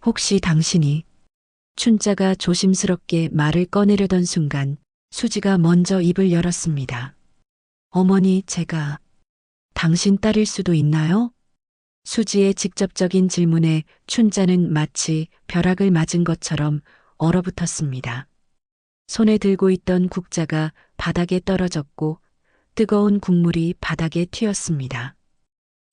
혹시 당신이 춘자가 조심스럽게 말을 꺼내려던 순간 수지가 먼저 입을 열었습니다. 어머니, 제가 당신 딸일 수도 있나요? 수지의 직접적인 질문에 춘자는 마치 벼락을 맞은 것처럼 얼어붙었습니다. 손에 들고 있던 국자가 바닥에 떨어졌고 뜨거운 국물이 바닥에 튀었습니다.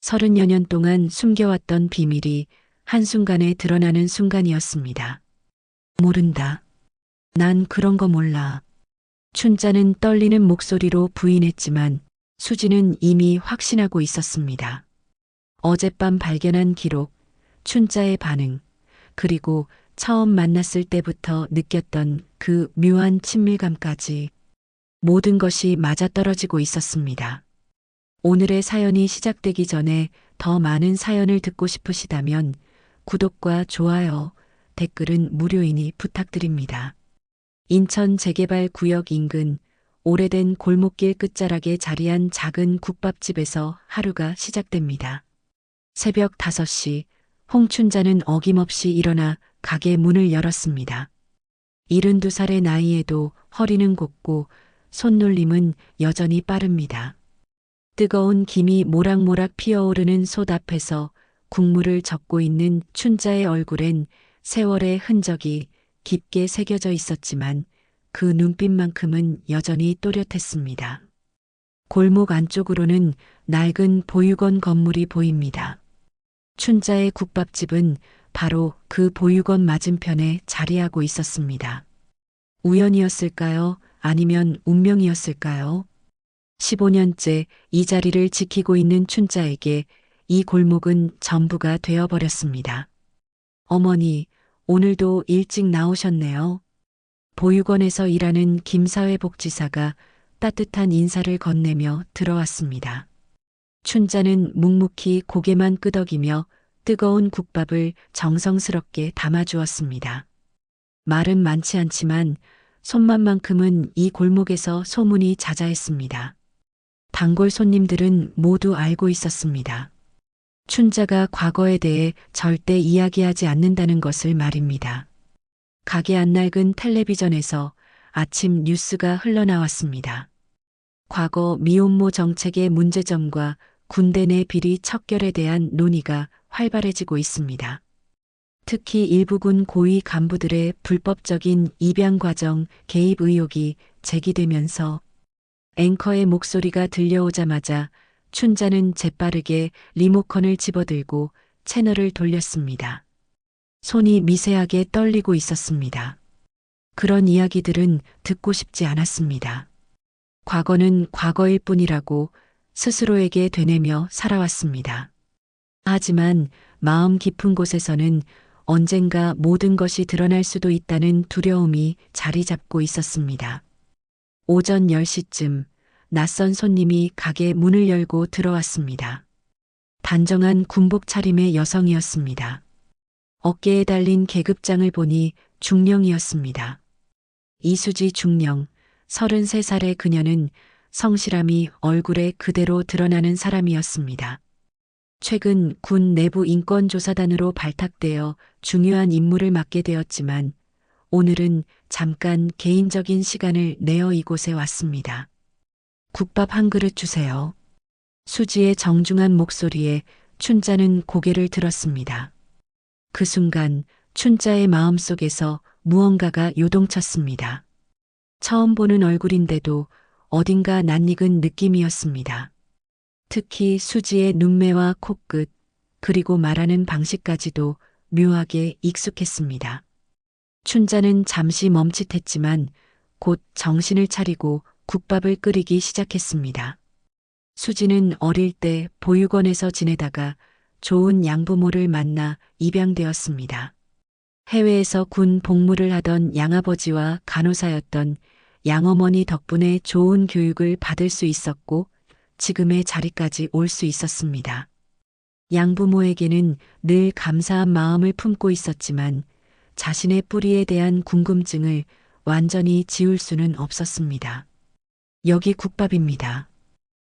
30여 년 동안 숨겨왔던 비밀이 한순간에 드러나는 순간이었습니다. 모른다. 난 그런 거 몰라. 춘자는 떨리는 목소리로 부인했지만 수지는 이미 확신하고 있었습니다. 어젯밤 발견한 기록, 춘자의 반응, 그리고 처음 만났을 때부터 느꼈던 그 묘한 친밀감까지 모든 것이 맞아떨어지고 있었습니다. 오늘의 사연이 시작되기 전에 더 많은 사연을 듣고 싶으시다면 구독과 좋아요, 댓글은 무료이니 부탁드립니다. 인천 재개발 구역 인근 오래된 골목길 끝자락에 자리한 작은 국밥집에서 하루가 시작됩니다. 새벽 5시 홍춘자는 어김없이 일어나 가게 문을 열었습니다. 72살의 나이에도 허리는 곱고 손놀림은 여전히 빠릅니다. 뜨거운 김이 모락모락 피어오르는 솥 앞에서 국물을 젓고 있는 춘자의 얼굴엔 세월의 흔적이 깊게 새겨져 있었지만 그 눈빛만큼은 여전히 또렷했습니다. 골목 안쪽으로는 낡은 보육원 건물이 보입니다. 춘자의 국밥집은 바로 그 보육원 맞은편에 자리하고 있었습니다. 우연이었을까요? 아니면 운명이었을까요? 15년째 이 자리를 지키고 있는 춘자에게 이 골목은 전부가 되어버렸습니다. 어머니, 오늘도 일찍 나오셨네요. 보육원에서 일하는 김사회 복지사가 따뜻한 인사를 건네며 들어왔습니다. 춘자는 묵묵히 고개만 끄덕이며 뜨거운 국밥을 정성스럽게 담아주었습니다. 말은 많지 않지만 손맛만큼은 이 골목에서 소문이 자자했습니다. 단골 손님들은 모두 알고 있었습니다. 춘자가 과거에 대해 절대 이야기하지 않는다는 것을 말입니다. 가게 안낡은 텔레비전에서 아침 뉴스가 흘러나왔습니다. 과거 미혼모 정책의 문제점과 군대 내 비리 척결에 대한 논의가 활발해지고 있습니다. 특히 일부 군 고위 간부들의 불법적인 입양 과정 개입 의혹이 제기되면서 앵커의 목소리가 들려오자마자 춘자는 재빠르게 리모컨을 집어들고 채널을 돌렸습니다. 손이 미세하게 떨리고 있었습니다. 그런 이야기들은 듣고 싶지 않았습니다. 과거는 과거일 뿐이라고 스스로에게 되뇌며 살아왔습니다. 하지만 마음 깊은 곳에서는 언젠가 모든 것이 드러날 수도 있다는 두려움이 자리 잡고 있었습니다. 오전 10시쯤 낯선 손님이 가게 문을 열고 들어왔습니다. 단정한 군복 차림의 여성이었습니다. 어깨에 달린 계급장을 보니 중령이었습니다. 이수지 중령, 33살의 그녀는 성실함이 얼굴에 그대로 드러나는 사람이었습니다. 최근 군 내부 인권조사단으로 발탁되어 중요한 임무를 맡게 되었지만 오늘은 잠깐 개인적인 시간을 내어 이곳에 왔습니다. 국밥 한 그릇 주세요. 수지의 정중한 목소리에 춘자는 고개를 들었습니다. 그 순간 춘자의 마음속에서 무언가가 요동쳤습니다. 처음 보는 얼굴인데도 어딘가 낯익은 느낌이었습니다. 특히 수지의 눈매와 코끝, 그리고 말하는 방식까지도 묘하게 익숙했습니다. 춘자는 잠시 멈칫했지만 곧 정신을 차리고 국밥을 끓이기 시작했습니다. 수지는 어릴 때 보육원에서 지내다가 좋은 양부모를 만나 입양되었습니다. 해외에서 군 복무를 하던 양아버지와 간호사였던 양어머니 덕분에 좋은 교육을 받을 수 있었고 지금의 자리까지 올 수 있었습니다. 양부모에게는 늘 감사한 마음을 품고 있었지만 자신의 뿌리에 대한 궁금증을 완전히 지울 수는 없었습니다. 여기 국밥입니다.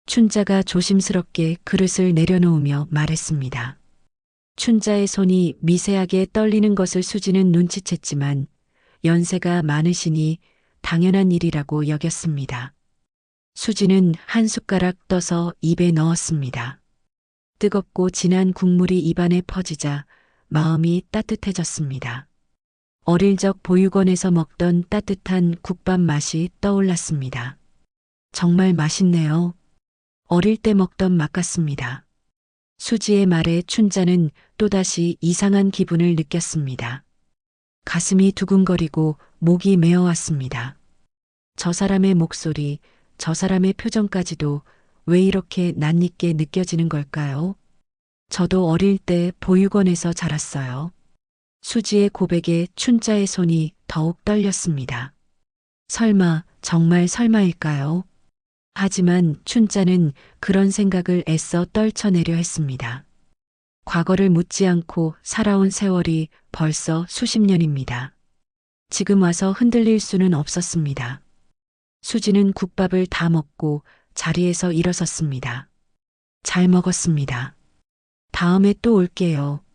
춘자가 조심스럽게 그릇을 내려놓으며 말했습니다. 춘자의 손이 미세하게 떨리는 것을 수지는 눈치챘지만 연세가 많으시니 당연한 일이라고 여겼습니다. 수지는 한 숟가락 떠서 입에 넣었습니다. 뜨겁고 진한 국물이 입안에 퍼지자 마음이 따뜻해졌습니다. 어릴 적 보육원에서 먹던 따뜻한 국밥 맛이 떠올랐습니다. 정말 맛있네요. 어릴 때 먹던 맛 같습니다. 수지의 말에 춘자는 또다시 이상한 기분을 느꼈습니다. 가슴이 두근거리고 목이 메어왔습니다. 저 사람의 목소리, 저 사람의 표정까지도 왜 이렇게 낯익게 느껴지는 걸까요? 저도 어릴 때 보육원에서 자랐어요. 수지의 고백에 춘자의 손이 더욱 떨렸습니다. 설마, 정말 설마일까요? 하지만 춘자는 그런 생각을 애써 떨쳐내려 했습니다. 과거를 묻지 않고 살아온 세월이 벌써 수십 년입니다. 지금 와서 흔들릴 수는 없었습니다. 수지는 국밥을 다 먹고 자리에서 일어섰습니다. 잘 먹었습니다. 다음에 또 올게요.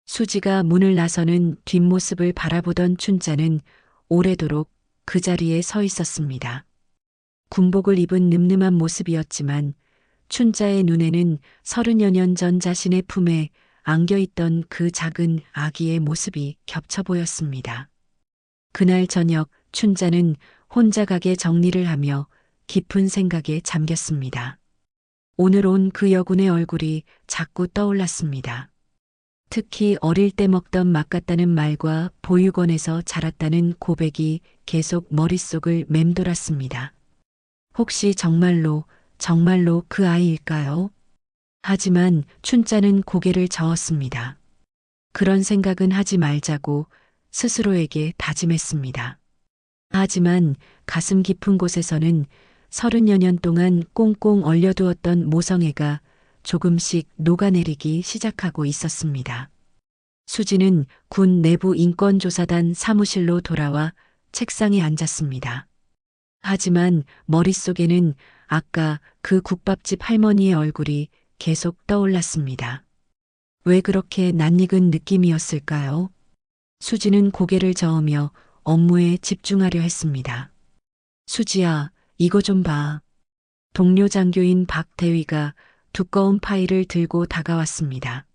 수지가 문을 나서는 뒷모습을 바라보던 춘자는 오래도록 그 자리에 서 있었습니다. 군복을 입은 늠름한 모습이었지만 춘자의 눈에는 30여 년 전 자신의 품에 안겨있던 그 작은 아기의 모습이 겹쳐 보였습니다. 그날 저녁 춘자는 혼자 가게 정리를 하며 깊은 생각에 잠겼습니다. 오늘 온 그 여군의 얼굴이 자꾸 떠올랐습니다. 특히 어릴 때 먹던 맛 같다는 말과 보육원에서 자랐다는 고백이 계속 머릿속을 맴돌았습니다. 혹시 정말로 그 아이일까요? 하지만 춘자는 고개를 저었습니다. 그런 생각은 하지 말자고 스스로에게 다짐했습니다. 하지만 가슴 깊은 곳에서는 30여 년 동안 꽁꽁 얼려두었던 모성애가 조금씩 녹아내리기 시작하고 있었습니다. 수지는 군 내부 인권조사단 사무실로 돌아와 책상에 앉았습니다. 하지만 머릿속에는 아까 그 국밥집 할머니의 얼굴이 계속 떠올랐습니다. 왜 그렇게 낯익은 느낌이었을까요? 수지는 고개를 저으며 업무에 집중하려 했습니다. 수지야, 이거 좀 봐. 동료 장교인 박대위가 두꺼운 파일을 들고 다가왔습니다.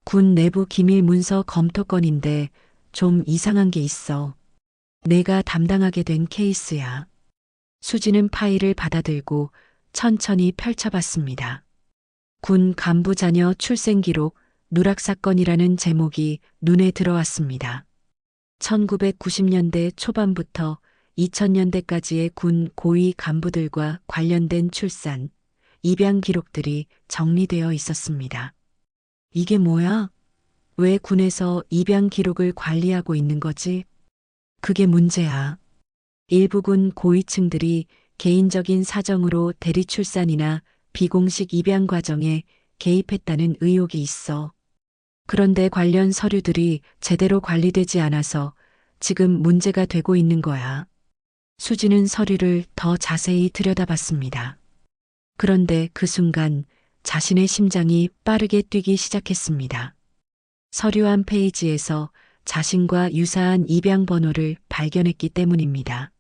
군 내부 기밀 문서 검토 건인데 좀 이상한 게 있어. 내가 담당하게 된 케이스야. 수지는 파일을 받아들고 천천히 펼쳐봤습니다. 군 간부 자녀 출생 기록 누락 사건이라는 제목이 눈에 들어왔습니다. 1990년대 초반부터 2000년대까지의 군 고위 간부들과 관련된 출산, 입양 기록들이 정리되어 있었습니다. 이게 뭐야? 왜 군에서 입양 기록을 관리하고 있는 거지? 그게 문제야. 일부 군 고위층들이 개인적인 사정으로 대리 출산이나 비공식 입양 과정에 개입했다는 의혹이 있어. 그런데 관련 서류들이 제대로 관리되지 않아서 지금 문제가 되고 있는 거야. 수지는 서류를 더 자세히 들여다봤습니다. 그런데 그 순간 자신의 심장이 빠르게 뛰기 시작했습니다. 서류 한 페이지에서 자신과 유사한 입양 번호를 발견했기 때문입니다.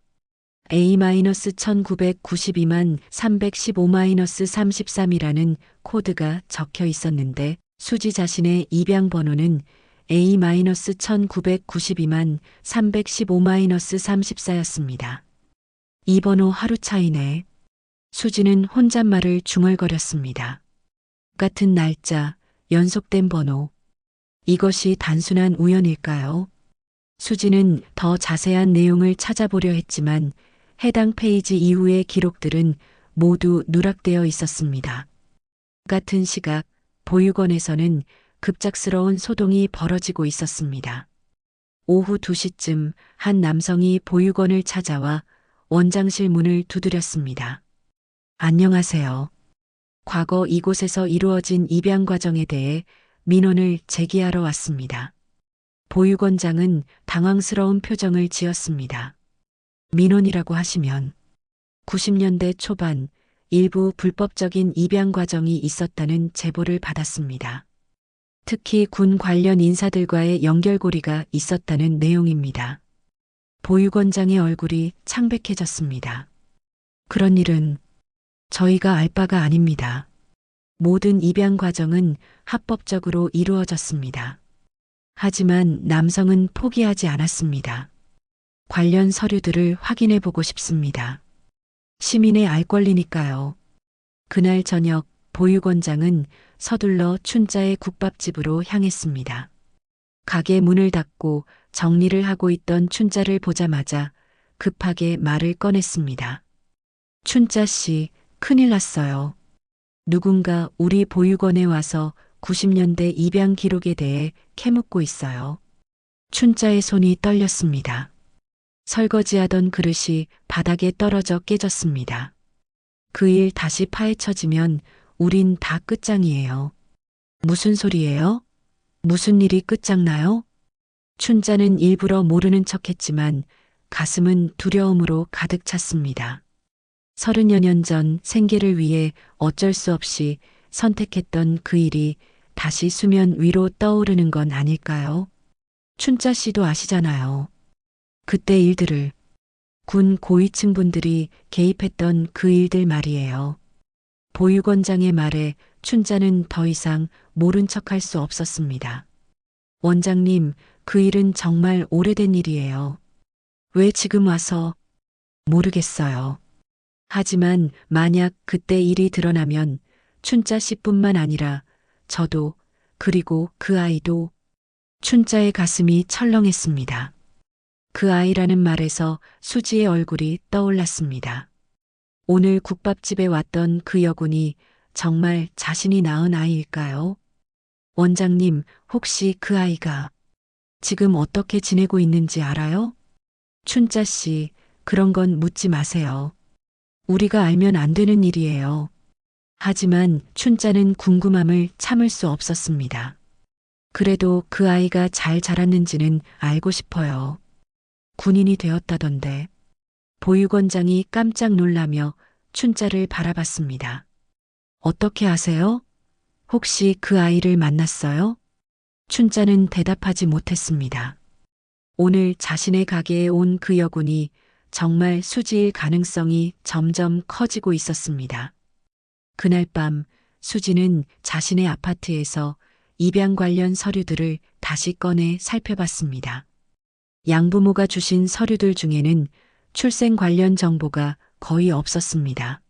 A-1992만 315-33이라는 코드가 적혀 있었는데 수지 자신의 입양 번호는 A-1992만 315-34였습니다. 이 번호 하루 차이네. 수지는 혼잣말을 중얼거렸습니다. 같은 날짜, 연속된 번호. 이것이 단순한 우연일까요? 수지는 더 자세한 내용을 찾아보려 했지만 해당 페이지 이후의 기록들은 모두 누락되어 있었습니다. 같은 시각 보육원에서는 급작스러운 소동이 벌어지고 있었습니다. 오후 2시쯤 한 남성이 보육원을 찾아와 원장실 문을 두드렸습니다. 안녕하세요. 과거 이곳에서 이루어진 입양 과정에 대해 민원을 제기하러 왔습니다. 보육원장은 당황스러운 표정을 지었습니다. 민원이라고 하시면 90년대 초반 일부 불법적인 입양 과정이 있었다는 제보를 받았습니다. 특히 군 관련 인사들과의 연결고리가 있었다는 내용입니다. 보육원장의 얼굴이 창백해졌습니다. 그런 일은 저희가 알 바가 아닙니다. 모든 입양 과정은 합법적으로 이루어졌습니다. 하지만 남성은 포기하지 않았습니다. 관련 서류들을 확인해 보고 싶습니다. 시민의 알 권리니까요. 그날 저녁 보육원장은 서둘러 춘자의 국밥집으로 향했습니다. 가게 문을 닫고 정리를 하고 있던 춘자를 보자마자 급하게 말을 꺼냈습니다. 춘자 씨, 큰일 났어요. 누군가 우리 보육원에 와서 90년대 입양 기록에 대해 캐묻고 있어요. 춘자의 손이 떨렸습니다. 설거지하던 그릇이 바닥에 떨어져 깨졌습니다. 그 일 다시 파헤쳐지면 우린 다 끝장이에요. 무슨 소리예요? 무슨 일이 끝장나요? 춘자는 일부러 모르는 척했지만 가슴은 두려움으로 가득 찼습니다. 30여 년 전 생계를 위해 어쩔 수 없이 선택했던 그 일이 다시 수면 위로 떠오르는 건 아닐까요? 춘자 씨도 아시잖아요. 그때 일들을 군 고위층 분들이 개입했던 그 일들 말이에요. 보육원장의 말에 춘자는 더 이상 모른 척할 수 없었습니다. 원장님, 그 일은 정말 오래된 일이에요. 왜 지금 와서? 모르겠어요. 하지만 만약 그때 일이 드러나면 춘자 씨뿐만 아니라 저도 그리고 그 아이도 춘자의 가슴이 철렁했습니다. 그 아이라는 말에서 수지의 얼굴이 떠올랐습니다. 오늘 국밥집에 왔던 그 여군이 정말 자신이 낳은 아이일까요? 원장님, 혹시 그 아이가 지금 어떻게 지내고 있는지 알아요? 춘자 씨, 그런 건 묻지 마세요. 우리가 알면 안 되는 일이에요. 하지만 춘자는 궁금함을 참을 수 없었습니다. 그래도 그 아이가 잘 자랐는지는 알고 싶어요. 군인이 되었다던데. 보육원장이 깜짝 놀라며 춘자를 바라봤습니다. 어떻게 아세요? 혹시 그 아이를 만났어요? 춘자는 대답하지 못했습니다. 오늘 자신의 가게에 온 그 여군이 정말 수지일 가능성이 점점 커지고 있었습니다. 그날 밤 수지는 자신의 아파트에서 입양 관련 서류들을 다시 꺼내 살펴봤습니다. 양부모가 주신 서류들 중에는 출생 관련 정보가 거의 없었습니다.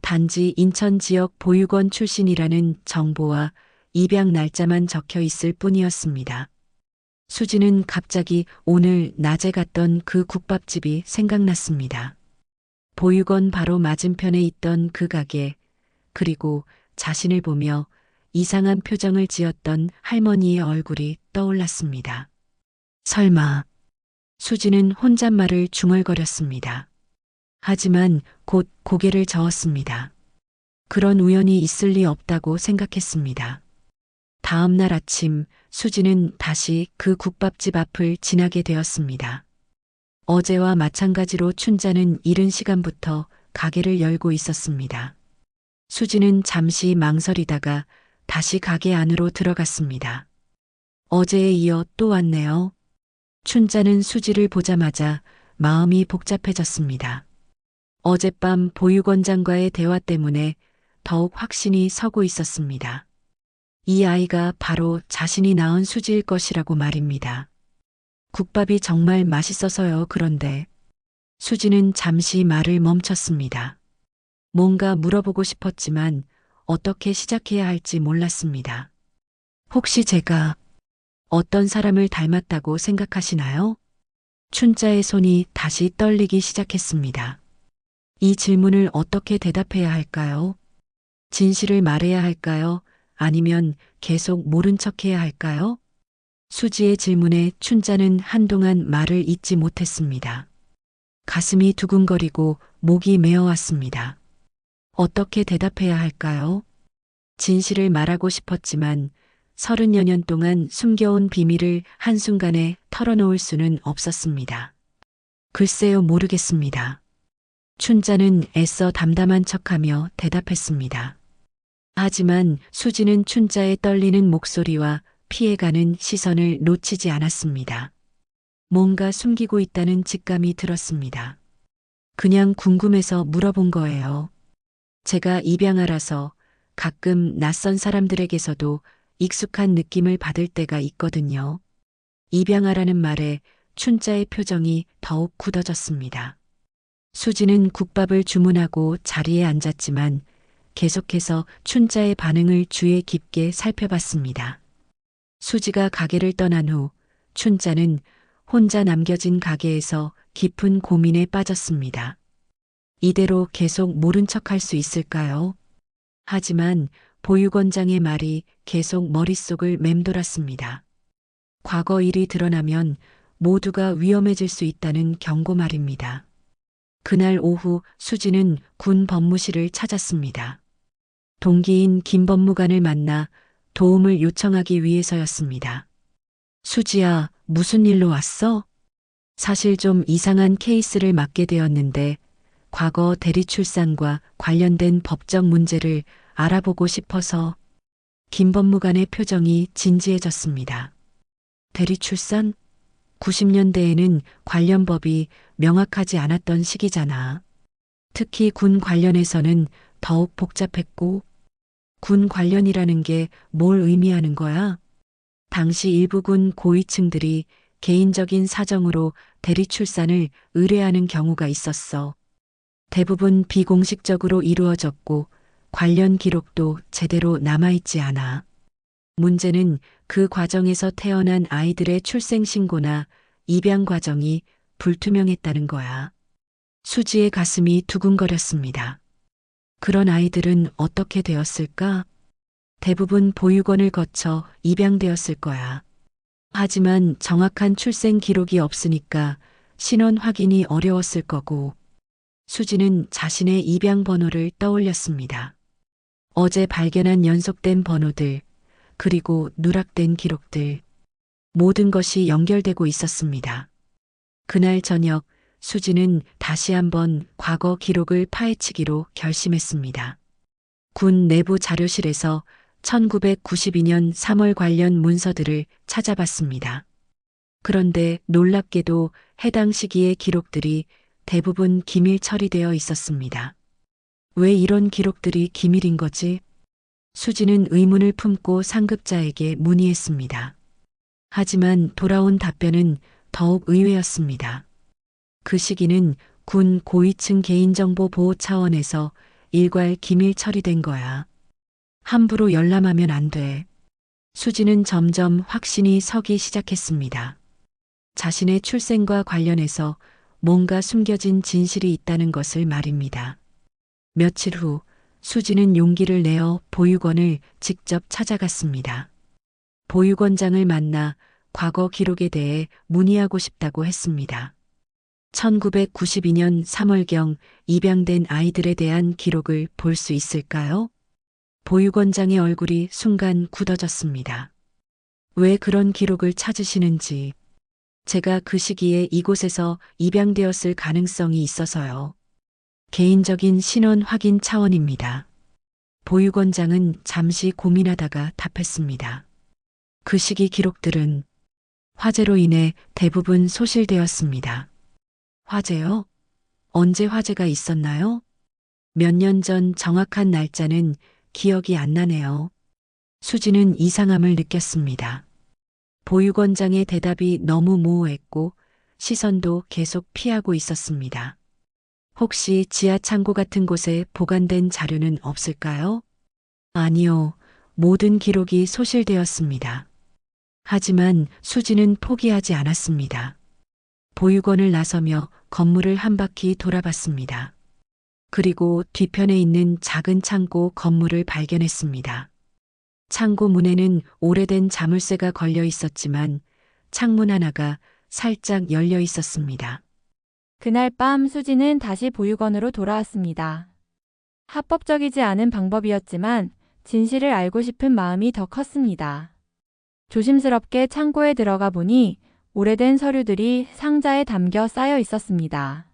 단지 인천 지역 보육원 출신이라는 정보와 입양 날짜만 적혀 있을 뿐이었습니다. 수지는 갑자기 오늘 낮에 갔던 그 국밥집이 생각났습니다. 보육원 바로 맞은편에 있던 그 가게, 그리고 자신을 보며 이상한 표정을 지었던 할머니의 얼굴이 떠올랐습니다. 설마. 수지는 혼잣말을 중얼거렸습니다. 하지만 곧 고개를 저었습니다. 그런 우연이 있을 리 없다고 생각했습니다. 다음 날 아침 수지는 다시 그 국밥집 앞을 지나게 되었습니다. 어제와 마찬가지로 춘자는 이른 시간부터 가게를 열고 있었습니다. 수지는 잠시 망설이다가 다시 가게 안으로 들어갔습니다. 어제에 이어 또 왔네요. 춘자는 수지를 보자마자 마음이 복잡해졌습니다. 어젯밤 보육원장과의 대화 때문에 더욱 확신이 서고 있었습니다. 이 아이가 바로 자신이 낳은 수지일 것이라고 말입니다. 국밥이 정말 맛있어서요. 그런데 수지는 잠시 말을 멈췄습니다. 뭔가 물어보고 싶었지만 어떻게 시작해야 할지 몰랐습니다. 혹시 제가 어떤 사람을 닮았다고 생각하시나요? 춘자의 손이 다시 떨리기 시작했습니다. 이 질문을 어떻게 대답해야 할까요? 진실을 말해야 할까요? 아니면 계속 모른 척해야 할까요? 수지의 질문에 춘자는 한동안 말을 잇지 못했습니다. 가슴이 두근거리고 목이 메어왔습니다. 어떻게 대답해야 할까요? 진실을 말하고 싶었지만 30여 년 동안 숨겨온 비밀을 한순간에 털어놓을 수는 없었습니다. 글쎄요, 모르겠습니다. 춘자는 애써 담담한 척하며 대답했습니다. 하지만 수지는 춘자의 떨리는 목소리와 피해가는 시선을 놓치지 않았습니다. 뭔가 숨기고 있다는 직감이 들었습니다. 그냥 궁금해서 물어본 거예요. 제가 입양아라서 가끔 낯선 사람들에게서도 익숙한 느낌을 받을 때가 있거든요. 입양아라는 말에 춘자의 표정이 더욱 굳어졌습니다. 수지는 국밥을 주문하고 자리에 앉았지만 계속해서 춘자의 반응을 주의 깊게 살펴봤습니다. 수지가 가게를 떠난 후 춘자는 혼자 남겨진 가게에서 깊은 고민에 빠졌습니다. 이대로 계속 모른 척할 수 있을까요? 하지만 보육원장의 말이 계속 머릿속을 맴돌았습니다. 과거 일이 드러나면 모두가 위험해질 수 있다는 경고 말입니다. 그날 오후 수지는 군 법무실을 찾았습니다. 동기인 김 법무관을 만나 도움을 요청하기 위해서였습니다. 수지야, 무슨 일로 왔어? 사실 좀 이상한 케이스를 맡게 되었는데 과거 대리출산과 관련된 법적 문제를 알아보고 싶어서. 김 법무관의 표정이 진지해졌습니다. 대리출산? 90년대에는 관련 법이 명확하지 않았던 시기잖아. 특히 군 관련해서는 더욱 복잡했고, 군 관련이라는 게 뭘 의미하는 거야? 당시 일부 군 고위층들이 개인적인 사정으로 대리출산을 의뢰하는 경우가 있었어. 대부분 비공식적으로 이루어졌고 관련 기록도 제대로 남아있지 않아. 문제는 그 과정에서 태어난 아이들의 출생 신고나 입양 과정이 불투명했다는 거야. 수지의 가슴이 두근거렸습니다. 그런 아이들은 어떻게 되었을까? 대부분 보육원을 거쳐 입양되었을 거야. 하지만 정확한 출생 기록이 없으니까 신원 확인이 어려웠을 거고, 수지는 자신의 입양 번호를 떠올렸습니다. 어제 발견한 연속된 번호들, 그리고 누락된 기록들, 모든 것이 연결되고 있었습니다. 그날 저녁 수지는 다시 한번 과거 기록을 파헤치기로 결심했습니다. 군 내부 자료실에서 1992년 3월 관련 문서들을 찾아봤습니다. 그런데 놀랍게도 해당 시기의 기록들이 대부분 기밀 처리되어 있었습니다. 왜 이런 기록들이 기밀인 거지? 수지는 의문을 품고 상급자에게 문의했습니다. 하지만 돌아온 답변은 더욱 의외였습니다. 그 시기는 군 고위층 개인정보 보호 차원에서 일괄 기밀 처리된 거야. 함부로 열람하면 안 돼. 수지는 점점 확신이 서기 시작했습니다. 자신의 출생과 관련해서 뭔가 숨겨진 진실이 있다는 것을 말입니다. 며칠 후 수지는 용기를 내어 보육원을 직접 찾아갔습니다. 보육원장을 만나 과거 기록에 대해 문의하고 싶다고 했습니다. 1992년 3월경 입양된 아이들에 대한 기록을 볼 수 있을까요? 보육원장의 얼굴이 순간 굳어졌습니다. 왜 그런 기록을 찾으시는지. 제가 그 시기에 이곳에서 입양되었을 가능성이 있어서요. 개인적인 신원 확인 차원입니다. 보육원장은 잠시 고민하다가 답했습니다. 그 시기 기록들은 화재로 인해 대부분 소실되었습니다. 화재요? 언제 화재가 있었나요? 몇 년 전 정확한 날짜는 기억이 안 나네요. 수지는 이상함을 느꼈습니다. 보육원장의 대답이 너무 모호했고 시선도 계속 피하고 있었습니다. 혹시 지하 창고 같은 곳에 보관된 자료는 없을까요? 아니요. 모든 기록이 소실되었습니다. 하지만 수지는 포기하지 않았습니다. 보육원을 나서며 건물을 한 바퀴 돌아봤습니다. 그리고 뒤편에 있는 작은 창고 건물을 발견했습니다. 창고 문에는 오래된 자물쇠가 걸려 있었지만 창문 하나가 살짝 열려 있었습니다. 그날 밤 수지는 다시 보육원으로 돌아왔습니다. 합법적이지 않은 방법이었지만 진실을 알고 싶은 마음이 더 컸습니다. 조심스럽게 창고에 들어가 보니 오래된 서류들이 상자에 담겨 쌓여 있었습니다.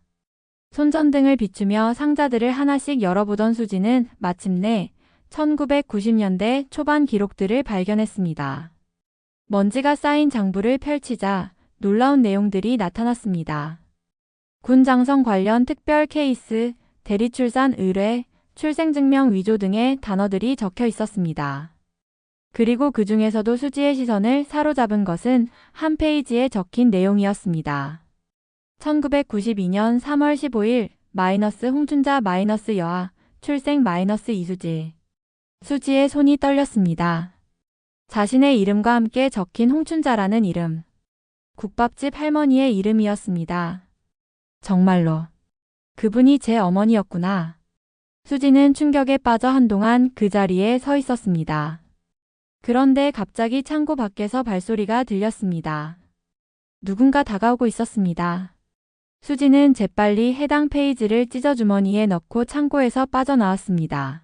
손전등을 비추며 상자들을 하나씩 열어보던 수지는 마침내 1990년대 초반 기록들을 발견했습니다. 먼지가 쌓인 장부를 펼치자 놀라운 내용들이 나타났습니다. 군 장성 관련 특별 케이스, 대리출산 의뢰, 출생증명 위조 등의 단어들이 적혀 있었습니다. 그리고 그 중에서도 수지의 시선을 사로잡은 것은 한 페이지에 적힌 내용이었습니다. 1992년 3월 15일 마이너스 홍춘자 마이너스 여아 출생 마이너스 이수지. 수지의 손이 떨렸습니다. 자신의 이름과 함께 적힌 홍춘자라는 이름. 국밥집 할머니의 이름이었습니다. 정말로 그분이 제 어머니였구나. 수지는 충격에 빠져 한동안 그 자리에 서 있었습니다. 그런데 갑자기 창고 밖에서 발소리가 들렸습니다. 누군가 다가오고 있었습니다. 수지는 재빨리 해당 페이지를 찢어 주머니에 넣고 창고에서 빠져나왔습니다.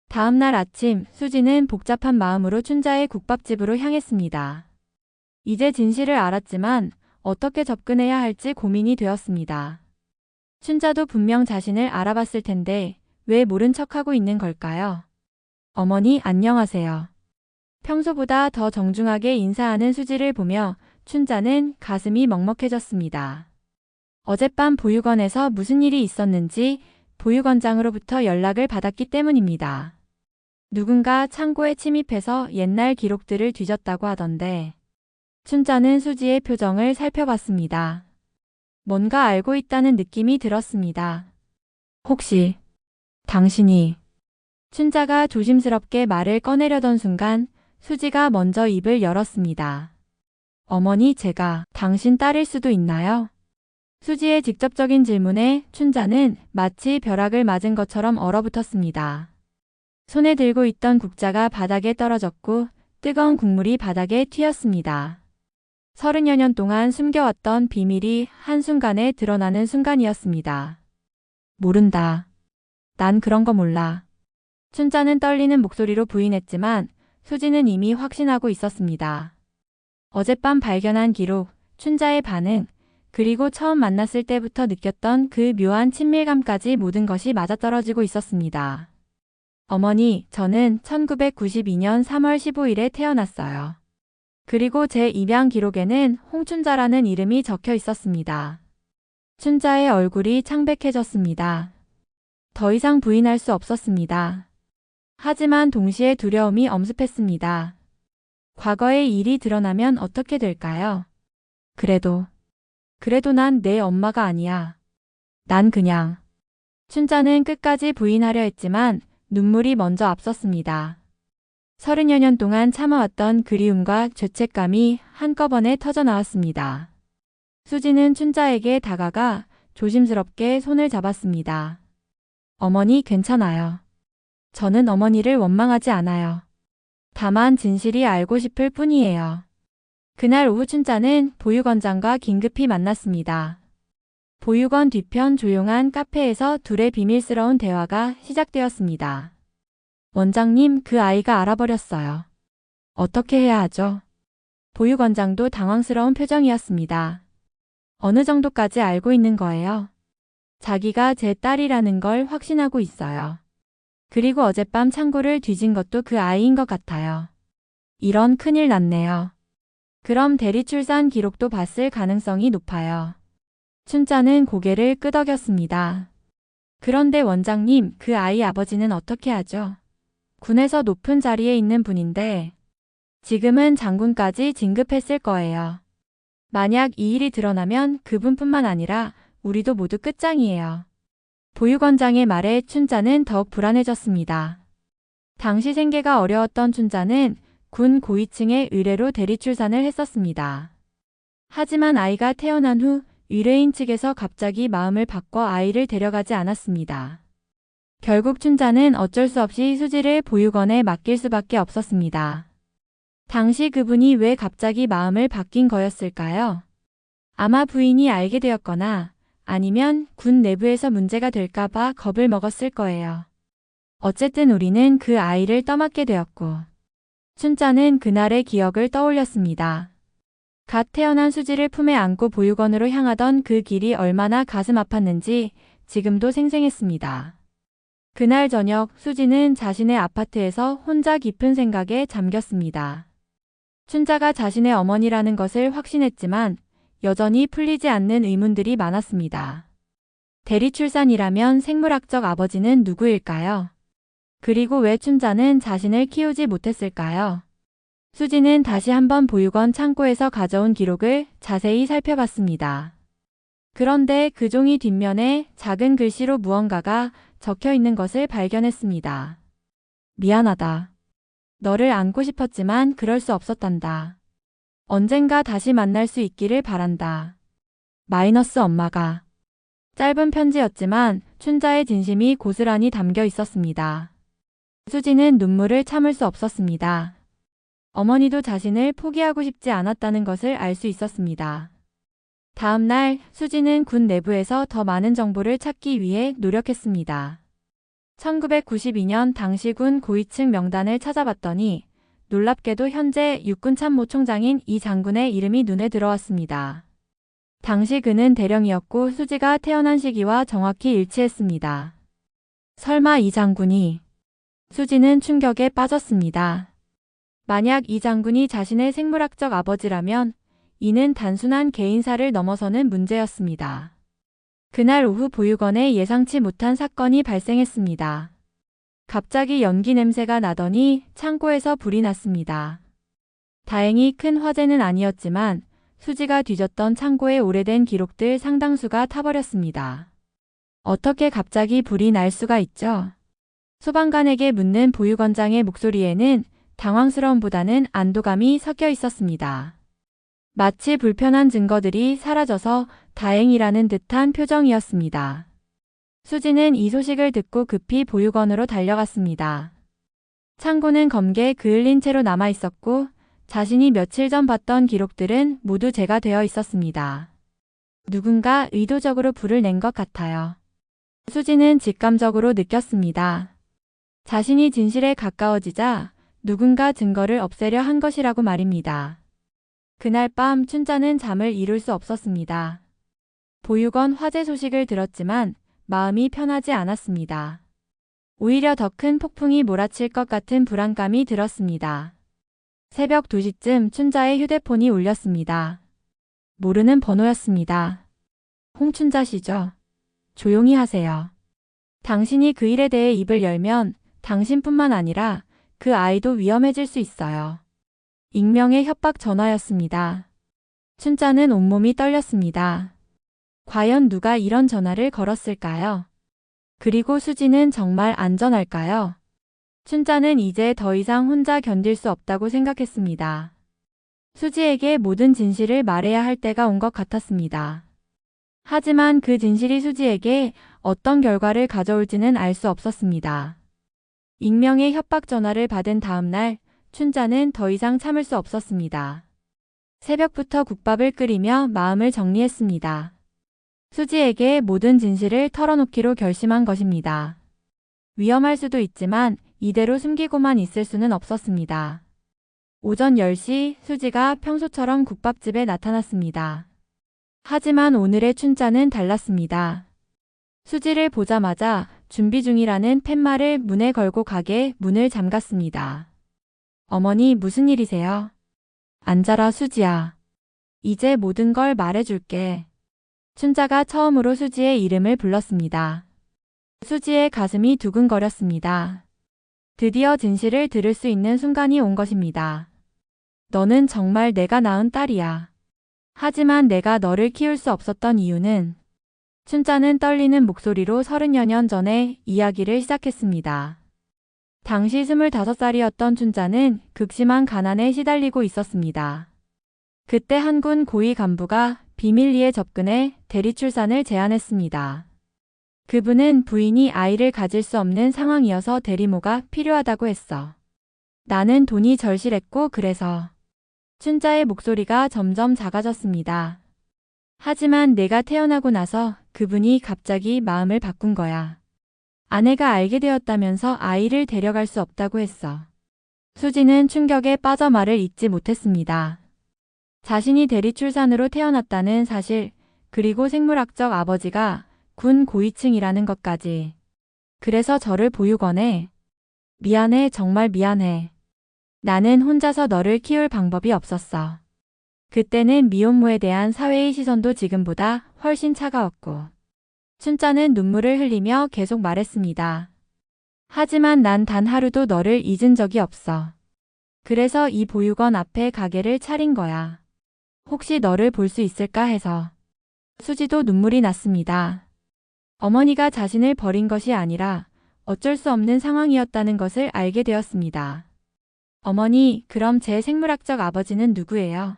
다음 날 아침 수지는 복잡한 마음으로 춘자의 국밥집으로 향했습니다. 이제 진실을 알았지만 어떻게 접근해야 할지 고민이 되었습니다. 춘자도 분명 자신을 알아봤을 텐데 왜 모른 척하고 있는 걸까요? 어머니 안녕하세요. 평소보다 더 정중하게 인사하는 수지를 보며 춘자는 가슴이 먹먹해졌습니다. 어젯밤 보육원에서 무슨 일이 있었는지 보육원장으로부터 연락을 받았기 때문입니다. 누군가 창고에 침입해서 옛날 기록들을 뒤졌다고 하던데 춘자는 수지의 표정을 살펴봤습니다. 뭔가 알고 있다는 느낌이 들었습니다. 혹시 당신이 춘자가 조심스럽게 말을 꺼내려던 순간 수지가 먼저 입을 열었습니다. 어머니 제가 당신 딸일 수도 있나요? 수지의 직접적인 질문에 춘자는 마치 벼락을 맞은 것처럼 얼어붙었습니다. 손에 들고 있던 국자가 바닥에 떨어졌고 뜨거운 국물이 바닥에 튀었습니다. 30여 년 동안 숨겨왔던 비밀이 한순간에 드러나는 순간이었습니다. 모른다. 난 그런 거 몰라. 춘자는 떨리는 목소리로 부인했지만 수지는 이미 확신하고 있었습니다. 어젯밤 발견한 기록, 춘자의 반응, 그리고 처음 만났을 때부터 느꼈던 그 묘한 친밀감까지 모든 것이 맞아떨어지고 있었습니다. 어머니, 저는 1992년 3월 15일에 태어났어요. 그리고 제 입양 기록에는 홍춘자라는 이름이 적혀 있었습니다. 춘자의 얼굴이 창백해졌습니다. 더 이상 부인할 수 없었습니다. 하지만 동시에 두려움이 엄습했습니다. 과거의 일이 드러나면 어떻게 될까요? 그래도 난 내 엄마가 아니야. 난 그냥. 춘자는 끝까지 부인하려 했지만 눈물이 먼저 앞섰습니다. 30여 년 동안 참아왔던 그리움과 죄책감이 한꺼번에 터져나왔습니다. 수지는 춘자에게 다가가 조심스럽게 손을 잡았습니다. 어머니 괜찮아요. 저는 어머니를 원망하지 않아요. 다만 진실이 알고 싶을 뿐이에요. 그날 오후 춘자는 보육원장과 긴급히 만났습니다. 보육원 뒤편 조용한 카페에서 둘의 비밀스러운 대화가 시작되었습니다. 원장님, 그 아이가 알아버렸어요. 어떻게 해야 하죠? 보육원장도 당황스러운 표정이었습니다. 어느 정도까지 알고 있는 거예요? 자기가 제 딸이라는 걸 확신하고 있어요. 그리고 어젯밤 창고를 뒤진 것도 그 아이인 것 같아요. 이런 큰일 났네요. 그럼 대리출산 기록도 봤을 가능성이 높아요. 춘자는 고개를 끄덕였습니다. 그런데 원장님, 그 아이 아버지는 어떻게 하죠? 군에서 높은 자리에 있는 분인데 지금은 장군까지 진급했을 거예요. 만약 이 일이 드러나면 그분뿐만 아니라 우리도 모두 끝장이에요. 보육원장의 말에 춘자는 더욱 불안해졌습니다. 당시 생계가 어려웠던 춘자는 군 고위층의 의뢰로 대리출산을 했었습니다. 하지만 아이가 태어난 후 의뢰인 측에서 갑자기 마음을 바꿔 아이를 데려가지 않았습니다. 결국 춘자는 어쩔 수 없이 수지를 보육원에 맡길 수밖에 없었습니다. 당시 그분이 왜 갑자기 마음을 바뀐 거였을까요? 아마 부인이 알게 되었거나 아니면 군 내부에서 문제가 될까봐 겁을 먹었을 거예요. 어쨌든 우리는 그 아이를 떠맡게 되었고 춘자는 그날의 기억을 떠올렸습니다. 갓 태어난 수지를 품에 안고 보육원으로 향하던 그 길이 얼마나 가슴 아팠는지 지금도 생생했습니다. 그날 저녁 수지는 자신의 아파트에서 혼자 깊은 생각에 잠겼습니다. 춘자가 자신의 어머니라는 것을 확신했지만 여전히 풀리지 않는 의문들이 많았습니다. 대리출산이라면 생물학적 아버지는 누구일까요? 그리고 왜 춘자는 자신을 키우지 못했을까요? 수지는 다시 한번 보육원 창고에서 가져온 기록을 자세히 살펴봤습니다. 그런데 그 종이 뒷면에 작은 글씨로 무언가가 적혀 있는 것을 발견했습니다. 미안하다. 너를 안고 싶었지만 그럴 수 없었단다. 언젠가 다시 만날 수 있기를 바란다. 마이너스 엄마가. 짧은 편지였지만 춘자의 진심이 고스란히 담겨 있었습니다. 수지는 눈물을 참을 수 없었습니다. 어머니도 자신을 포기하고 싶지 않았다는 것을 알 수 있었습니다. 다음 날 수지는 군 내부에서 더 많은 정보를 찾기 위해 노력했습니다. 1992년 당시 군 고위층 명단을 찾아봤더니 놀랍게도 현재 육군 참모총장인 이 장군의 이름이 눈에 들어왔습니다. 당시 그는 대령이었고 수지가 태어난 시기와 정확히 일치했습니다. 설마 이 장군이... 수지는 충격에 빠졌습니다. 만약 이 장군이 자신의 생물학적 아버지라면 이는 단순한 개인사를 넘어서는 문제였습니다. 그날 오후 보육원에 예상치 못한 사건이 발생했습니다. 갑자기 연기 냄새가 나더니 창고에서 불이 났습니다. 다행히 큰 화재는 아니었지만 수지가 뒤졌던 창고의 오래된 기록들 상당수가 타버렸습니다. 어떻게 갑자기 불이 날 수가 있죠? 소방관에게 묻는 보육원장의 목소리에는 당황스러움보다는 안도감이 섞여 있었습니다. 마치 불편한 증거들이 사라져서 다행이라는 듯한 표정이었습니다. 수지는 이 소식을 듣고 급히 보육원으로 달려갔습니다. 창고는 검게 그을린 채로 남아 있었고 자신이 며칠 전 봤던 기록들은 모두 재가 되어 있었습니다. 누군가 의도적으로 불을 낸 것 같아요. 수지는 직감적으로 느꼈습니다. 자신이 진실에 가까워지자 누군가 증거를 없애려 한 것이라고 말입니다. 그날 밤 춘자는 잠을 이룰 수 없었습니다. 보육원 화재 소식을 들었지만 마음이 편하지 않았습니다. 오히려 더 큰 폭풍이 몰아칠 것 같은 불안감이 들었습니다. 새벽 2시쯤 춘자의 휴대폰이 울렸습니다. 모르는 번호였습니다. 홍춘자 씨죠? 조용히 하세요. 당신이 그 일에 대해 입을 열면 당신뿐만 아니라 그 아이도 위험해질 수 있어요. 익명의 협박 전화였습니다. 춘자는 온몸이 떨렸습니다. 과연 누가 이런 전화를 걸었을까요? 그리고 수지는 정말 안전할까요? 춘자는 이제 더 이상 혼자 견딜 수 없다고 생각했습니다. 수지에게 모든 진실을 말해야 할 때가 온 것 같았습니다. 하지만 그 진실이 수지에게 어떤 결과를 가져올지는 알 수 없었습니다. 익명의 협박 전화를 받은 다음 날 춘자는 더 이상 참을 수 없었습니다. 새벽부터 국밥을 끓이며 마음을 정리했습니다. 수지에게 모든 진실을 털어놓기로 결심한 것입니다. 위험할 수도 있지만 이대로 숨기고만 있을 수는 없었습니다. 오전 10시 수지가 평소처럼 국밥집에 나타났습니다. 하지만 오늘의 춘자는 달랐습니다. 수지를 보자마자 준비 중이라는 팻말을 문에 걸고 가게 문을 잠갔습니다. 어머니 무슨 일이세요? 앉아라 수지야. 이제 모든 걸 말해줄게. 춘자가 처음으로 수지의 이름을 불렀습니다. 수지의 가슴이 두근거렸습니다. 드디어 진실을 들을 수 있는 순간이 온 것입니다. 너는 정말 내가 낳은 딸이야. 하지만 내가 너를 키울 수 없었던 이유는... 춘자는 떨리는 목소리로 30여 년 전에 이야기를 시작했습니다. 당시 25살이었던 춘자는 극심한 가난에 시달리고 있었습니다. 그때 한 군 고위 간부가 비밀리에 접근해 대리출산을 제안했습니다. 그분은 부인이 아이를 가질 수 없는 상황이어서 대리모가 필요하다고 했어. 나는 돈이 절실했고 그래서... 춘자의 목소리가 점점 작아졌습니다. 하지만 내가 태어나고 나서 그분이 갑자기 마음을 바꾼 거야. 아내가 알게 되었다면서 아이를 데려갈 수 없다고 했어. 수지는 충격에 빠져 말을 잇지 못했습니다. 자신이 대리출산으로 태어났다는 사실, 그리고 생물학적 아버지가 군 고위층이라는 것까지. 그래서 저를 보육원에. 미안해, 정말 미안해. 나는 혼자서 너를 키울 방법이 없었어. 그때는 미혼모에 대한 사회의 시선도 지금보다 훨씬 차가웠고. 춘자는 눈물을 흘리며 계속 말했습니다. 하지만 난 단 하루도 너를 잊은 적이 없어. 그래서 이 보육원 앞에 가게를 차린 거야. 혹시 너를 볼 수 있을까 해서. 수지도 눈물이 났습니다. 어머니가 자신을 버린 것이 아니라 어쩔 수 없는 상황이었다는 것을 알게 되었습니다. 어머니, 그럼 제 생물학적 아버지는 누구예요?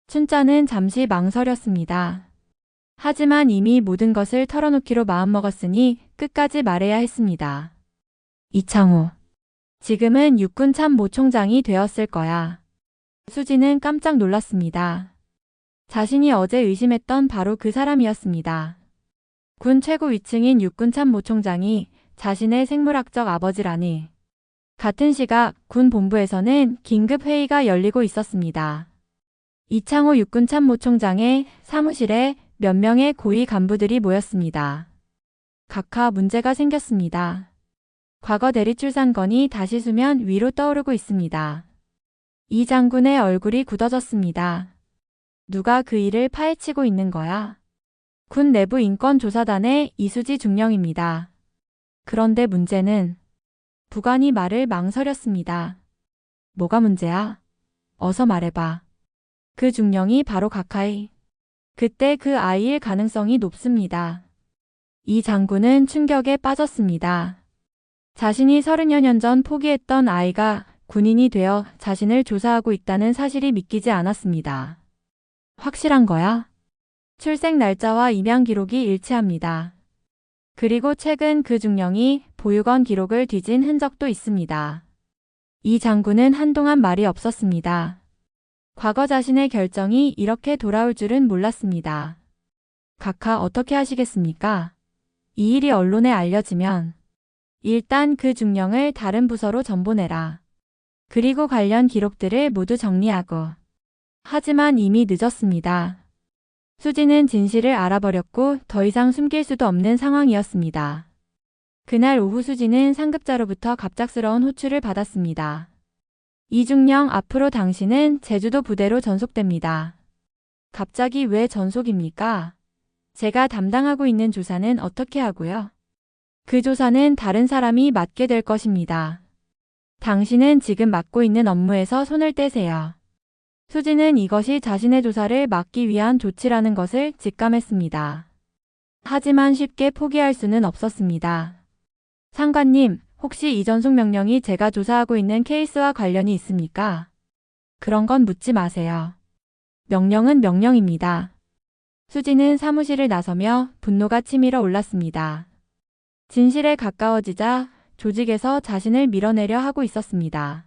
춘자는 잠시 망설였습니다. 하지만 이미 모든 것을 털어놓기로 마음먹었으니 끝까지 말해야 했습니다. 이창호. 지금은 육군 참모총장이 되었을 거야. 수지는 깜짝 놀랐습니다. 자신이 어제 의심했던 바로 그 사람이었습니다. 군 최고 위층인 육군 참모총장이 자신의 생물학적 아버지라니. 같은 시각 군 본부에서는 긴급 회의가 열리고 있었습니다. 이창호 육군 참모총장의 사무실에 몇 명의 고위 간부들이 모였습니다. 각하 문제가 생겼습니다. 과거 대리출산건이 다시 수면 위로 떠오르고 있습니다. 이 장군의 얼굴이 굳어졌습니다. 누가 그 일을 파헤치고 있는 거야? 군 내부 인권조사단의 이수지 중령입니다. 그런데 문제는 부관이 말을 망설였습니다. 뭐가 문제야? 어서 말해봐. 그 중령이 바로 각하의. 그때 그 아이일 가능성이 높습니다. 이 장군은 충격에 빠졌습니다. 자신이 30여 년 전 포기했던 아이가 군인이 되어 자신을 조사하고 있다는 사실이 믿기지 않았습니다. 확실한 거야? 출생 날짜와 입양 기록이 일치합니다. 그리고 최근 그 중령이 보육원 기록을 뒤진 흔적도 있습니다. 이 장군은 한동안 말이 없었습니다. 과거 자신의 결정이 이렇게 돌아올 줄은 몰랐습니다. 각하 어떻게 하시겠습니까? 이 일이 언론에 알려지면 일단 그 중령을 다른 부서로 전보내라. 그리고 관련 기록들을 모두 정리하고. 하지만 이미 늦었습니다. 수지는 진실을 알아버렸고 더 이상 숨길 수도 없는 상황이었습니다. 그날 오후 수지는 상급자로부터 갑작스러운 호출을 받았습니다. 이중령, 앞으로 당신은 제주도 부대로 전속됩니다. 갑자기 왜 전속입니까? 제가 담당하고 있는 조사는 어떻게 하고요? 그 조사는 다른 사람이 맡게 될 것입니다. 당신은 지금 맡고 있는 업무에서 손을 떼세요. 수지는 이것이 자신의 조사를 막기 위한 조치라는 것을 직감했습니다. 하지만 쉽게 포기할 수는 없었습니다. 상관님, 혹시 이 전속 명령이 제가 조사하고 있는 케이스와 관련이 있습니까? 그런 건 묻지 마세요. 명령은 명령입니다. 수지는 사무실을 나서며 분노가 치밀어 올랐습니다. 진실에 가까워지자 조직에서 자신을 밀어내려 하고 있었습니다.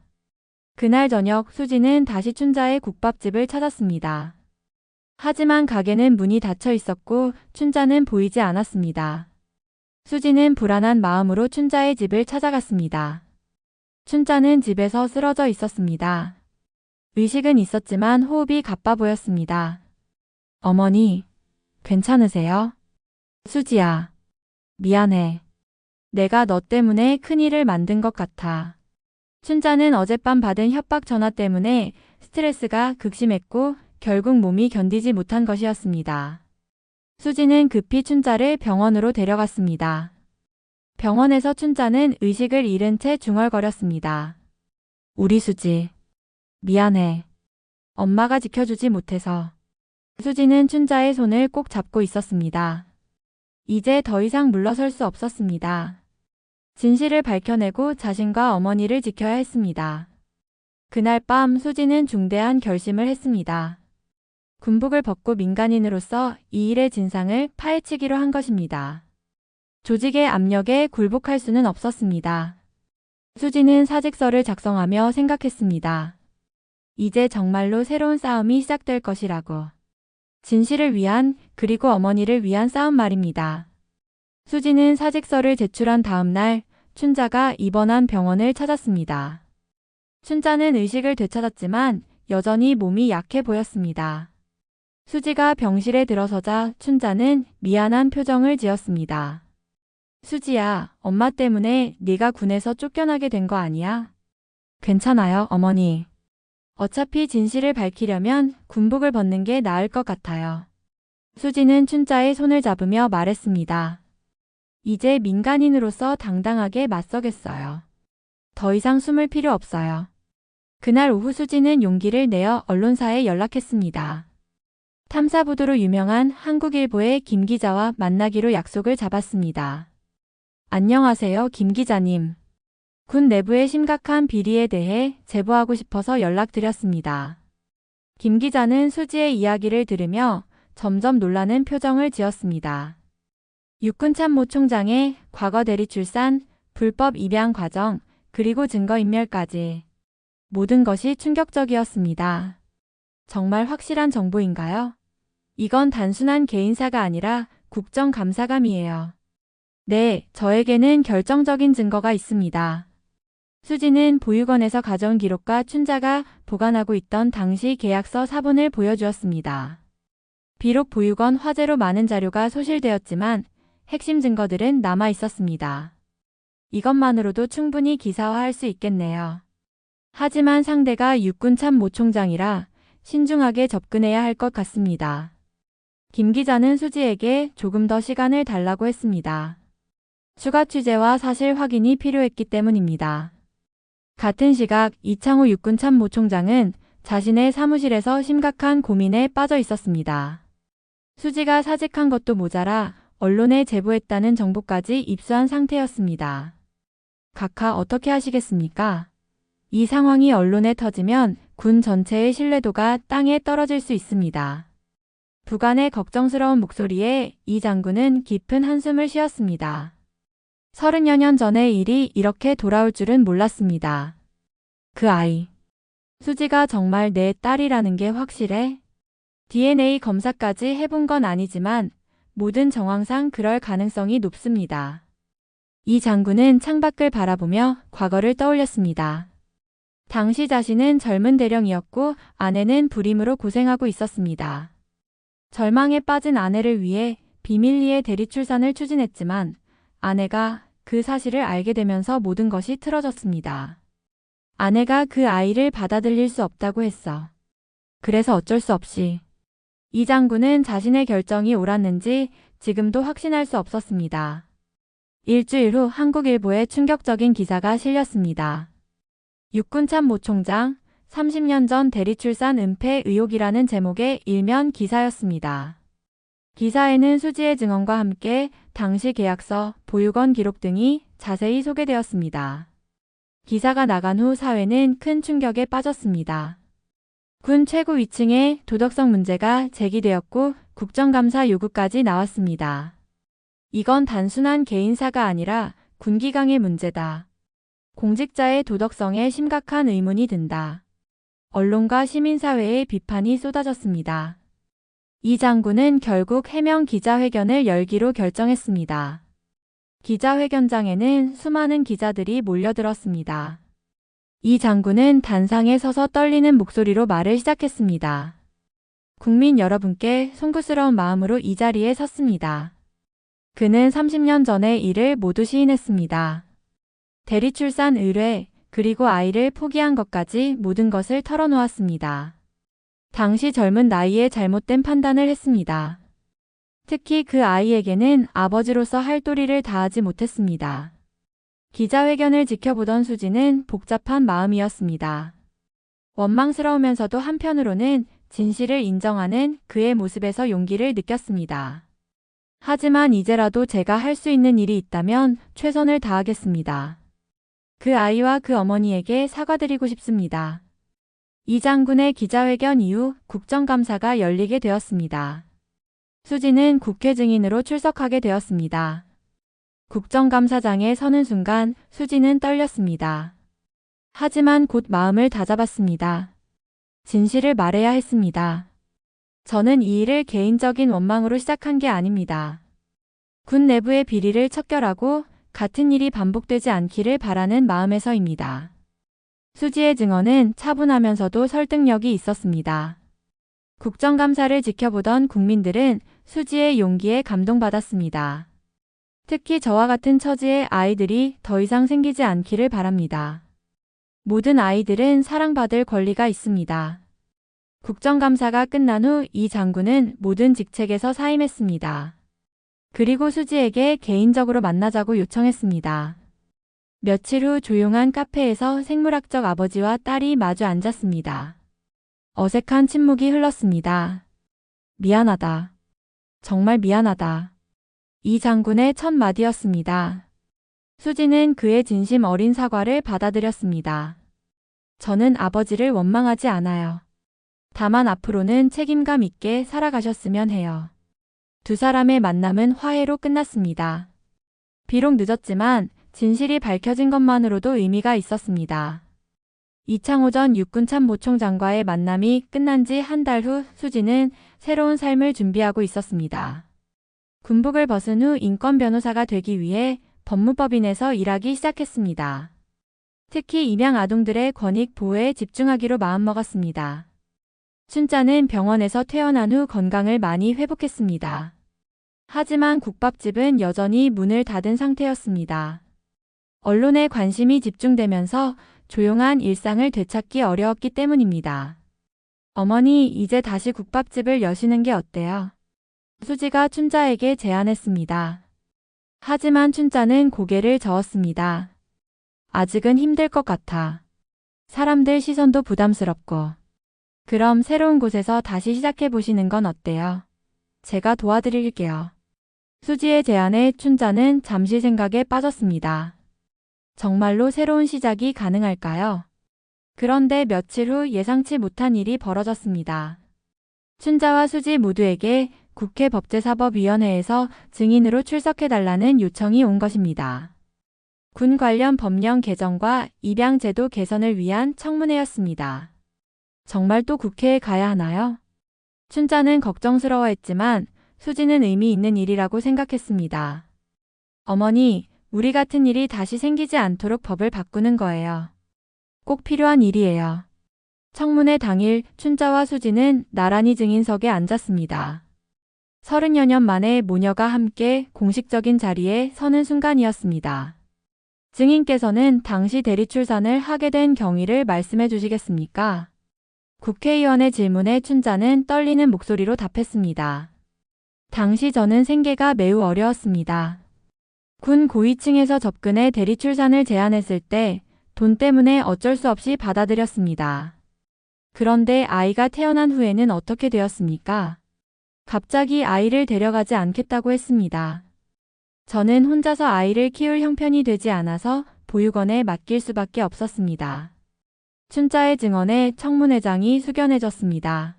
그날 저녁 수지는 다시 춘자의 국밥집을 찾았습니다. 하지만 가게는 문이 닫혀 있었고 춘자는 보이지 않았습니다. 수지는 불안한 마음으로 춘자의 집을 찾아갔습니다. 춘자는 집에서 쓰러져 있었습니다. 의식은 있었지만 호흡이 가빠 보였습니다. 어머니, 괜찮으세요? 수지야, 미안해. 내가 너 때문에 큰일을 만든 것 같아. 춘자는 어젯밤 받은 협박 전화 때문에 스트레스가 극심했고 결국 몸이 견디지 못한 것이었습니다. 수지는 급히 춘자를 병원으로 데려갔습니다. 병원에서 춘자는 의식을 잃은 채 중얼거렸습니다. 우리 수지, 미안해. 엄마가 지켜주지 못해서. 수지는 춘자의 손을 꼭 잡고 있었습니다. 이제 더 이상 물러설 수 없었습니다. 진실을 밝혀내고 자신과 어머니를 지켜야 했습니다. 그날 밤 수지는 중대한 결심을 했습니다. 군복을 벗고 민간인으로서 이 일의 진상을 파헤치기로 한 것입니다. 조직의 압력에 굴복할 수는 없었습니다. 수지는 사직서를 작성하며 생각했습니다. 이제 정말로 새로운 싸움이 시작될 것이라고. 진실을 위한, 그리고 어머니를 위한 싸움 말입니다. 수지는 사직서를 제출한 다음 날 춘자가 입원한 병원을 찾았습니다. 춘자는 의식을 되찾았지만 여전히 몸이 약해 보였습니다. 수지가 병실에 들어서자 춘자는 미안한 표정을 지었습니다. 수지야, 엄마 때문에 네가 군에서 쫓겨나게 된 거 아니야? 괜찮아요, 어머니. 어차피 진실을 밝히려면 군복을 벗는 게 나을 것 같아요. 수지는 춘자의 손을 잡으며 말했습니다. 이제 민간인으로서 당당하게 맞서겠어요. 더 이상 숨을 필요 없어요. 그날 오후 수지는 용기를 내어 언론사에 연락했습니다. 탐사보도로 유명한 한국일보의 김 기자와 만나기로 약속을 잡았습니다. 안녕하세요, 김 기자님. 군 내부의 심각한 비리에 대해 제보하고 싶어서 연락드렸습니다. 김 기자는 수지의 이야기를 들으며 점점 놀라는 표정을 지었습니다. 육군 참모 총장의 과거 대리 출산, 불법 입양 과정, 그리고 증거인멸까지 모든 것이 충격적이었습니다. 정말 확실한 정보인가요? 이건 단순한 개인사가 아니라 국정감사감이에요. 네, 저에게는 결정적인 증거가 있습니다. 수지는 보육원에서 가져온 기록과 춘자가 보관하고 있던 당시 계약서 사본을 보여주었습니다. 비록 보육원 화재로 많은 자료가 소실되었지만 핵심 증거들은 남아 있었습니다. 이것만으로도 충분히 기사화할 수 있겠네요. 하지만 상대가 육군 참모총장이라 신중하게 접근해야 할 것 같습니다. 김 기자는 수지에게 조금 더 시간을 달라고 했습니다. 추가 취재와 사실 확인이 필요했기 때문입니다. 같은 시각 이창호 육군 참모총장은 자신의 사무실에서 심각한 고민에 빠져 있었습니다. 수지가 사직한 것도 모자라 언론에 제보했다는 정보까지 입수한 상태였습니다. 각하 어떻게 하시겠습니까? 이 상황이 언론에 터지면 군 전체의 신뢰도가 땅에 떨어질 수 있습니다. 부관의 걱정스러운 목소리에 이 장군은 깊은 한숨을 쉬었습니다. 30여 년 전의 일이 이렇게 돌아올 줄은 몰랐습니다. 그 아이. 수지가 정말 내 딸이라는 게 확실해? DNA 검사까지 해본 건 아니지만 모든 정황상 그럴 가능성이 높습니다. 이 장군은 창밖을 바라보며 과거를 떠올렸습니다. 당시 자신은 젊은 대령이었고 아내는 불임으로 고생하고 있었습니다. 절망에 빠진 아내를 위해 비밀리에 대리 출산을 추진했지만 아내가 그 사실을 알게 되면서 모든 것이 틀어졌습니다. 아내가 그 아이를 받아들일 수 없다고 했어. 그래서 어쩔 수 없이. 이 장군은 자신의 결정이 옳았는지 지금도 확신할 수 없었습니다. 일주일 후 한국일보에 충격적인 기사가 실렸습니다. 육군 참모총장 30년 전 대리출산 은폐 의혹이라는 제목의 일면 기사였습니다. 기사에는 수지의 증언과 함께 당시 계약서, 보육원 기록 등이 자세히 소개되었습니다. 기사가 나간 후 사회는 큰 충격에 빠졌습니다. 군 최고 위층에 도덕성 문제가 제기되었고 국정감사 요구까지 나왔습니다. 이건 단순한 개인사가 아니라 군기강의 문제다. 공직자의 도덕성에 심각한 의문이 든다. 언론과 시민사회의 비판이 쏟아졌습니다. 이 장군은 결국 해명 기자회견을 열기로 결정했습니다. 기자회견장에는 수많은 기자들이 몰려들었습니다. 이 장군은 단상에 서서 떨리는 목소리로 말을 시작했습니다. 국민 여러분께 송구스러운 마음으로 이 자리에 섰습니다. 그는 30년 전의 일을 모두 시인했습니다. 대리출산 의뢰, 그리고 아이를 포기한 것까지 모든 것을 털어놓았습니다. 당시 젊은 나이에 잘못된 판단을 했습니다. 특히 그 아이에게는 아버지로서 할 도리를 다하지 못했습니다. 기자회견을 지켜보던 수지는 복잡한 마음이었습니다. 원망스러우면서도 한편으로는 진실을 인정하는 그의 모습에서 용기를 느꼈습니다. 하지만 이제라도 제가 할 수 있는 일이 있다면 최선을 다하겠습니다. 그 아이와 그 어머니에게 사과드리고 싶습니다. 이 장군의 기자회견 이후 국정감사가 열리게 되었습니다. 수지는 국회 증인으로 출석하게 되었습니다. 국정감사장에 서는 순간 수지는 떨렸습니다. 하지만 곧 마음을 다잡았습니다. 진실을 말해야 했습니다. 저는 이 일을 개인적인 원망으로 시작한 게 아닙니다. 군 내부의 비리를 척결하고 같은 일이 반복되지 않기를 바라는 마음에서입니다. 수지의 증언은 차분하면서도 설득력이 있었습니다. 국정감사를 지켜보던 국민들은 수지의 용기에 감동받았습니다. 특히 저와 같은 처지의 아이들이 더 이상 생기지 않기를 바랍니다. 모든 아이들은 사랑받을 권리가 있습니다. 국정감사가 끝난 후 이 장군은 모든 직책에서 사임했습니다. 그리고 수지에게 개인적으로 만나자고 요청했습니다. 며칠 후 조용한 카페에서 생물학적 아버지와 딸이 마주 앉았습니다. 어색한 침묵이 흘렀습니다. 미안하다. 정말 미안하다. 이 장군의 첫 마디였습니다. 수지는 그의 진심 어린 사과를 받아들였습니다. 저는 아버지를 원망하지 않아요. 다만 앞으로는 책임감 있게 살아가셨으면 해요. 두 사람의 만남은 화해로 끝났습니다. 비록 늦었지만 진실이 밝혀진 것만으로도 의미가 있었습니다. 이창호 전 육군 참모총장과의 만남이 끝난 지 한 달 후 수지는 새로운 삶을 준비하고 있었습니다. 군복을 벗은 후 인권 변호사가 되기 위해 법무법인에서 일하기 시작했습니다. 특히 입양 아동들의 권익 보호에 집중하기로 마음먹었습니다. 춘자는 병원에서 퇴원한 후 건강을 많이 회복했습니다. 하지만 국밥집은 여전히 문을 닫은 상태였습니다. 언론의 관심이 집중되면서 조용한 일상을 되찾기 어려웠기 때문입니다. 어머니, 이제 다시 국밥집을 여시는 게 어때요? 수지가 춘자에게 제안했습니다. 하지만 춘자는 고개를 저었습니다. 아직은 힘들 것 같아. 사람들 시선도 부담스럽고. 그럼 새로운 곳에서 다시 시작해 보시는 건 어때요? 제가 도와드릴게요. 수지의 제안에 춘자는 잠시 생각에 빠졌습니다. 정말로 새로운 시작이 가능할까요? 그런데 며칠 후 예상치 못한 일이 벌어졌습니다. 춘자와 수지 모두에게 국회 법제사법위원회에서 증인으로 출석해달라는 요청이 온 것입니다. 군 관련 법령 개정과 입양제도 개선을 위한 청문회였습니다. 정말 또 국회에 가야 하나요? 춘자는 걱정스러워했지만 수지는 의미 있는 일이라고 생각했습니다. 어머니, 우리 같은 일이 다시 생기지 않도록 법을 바꾸는 거예요. 꼭 필요한 일이에요. 청문회 당일 춘자와 수지는 나란히 증인석에 앉았습니다. 30여 년 만에 모녀가 함께 공식적인 자리에 서는 순간이었습니다. 증인께서는 당시 대리출산을 하게 된 경위를 말씀해 주시겠습니까? 국회의원의 질문에 춘자는 떨리는 목소리로 답했습니다. 당시 저는 생계가 매우 어려웠습니다. 군 고위층에서 접근해 대리출산을 제안했을 때 돈 때문에 어쩔 수 없이 받아들였습니다. 그런데 아이가 태어난 후에는 어떻게 되었습니까? 갑자기 아이를 데려가지 않겠다고 했습니다. 저는 혼자서 아이를 키울 형편이 되지 않아서 보육원에 맡길 수밖에 없었습니다. 춘자의 증언에 청문회장이 숙연해졌습니다.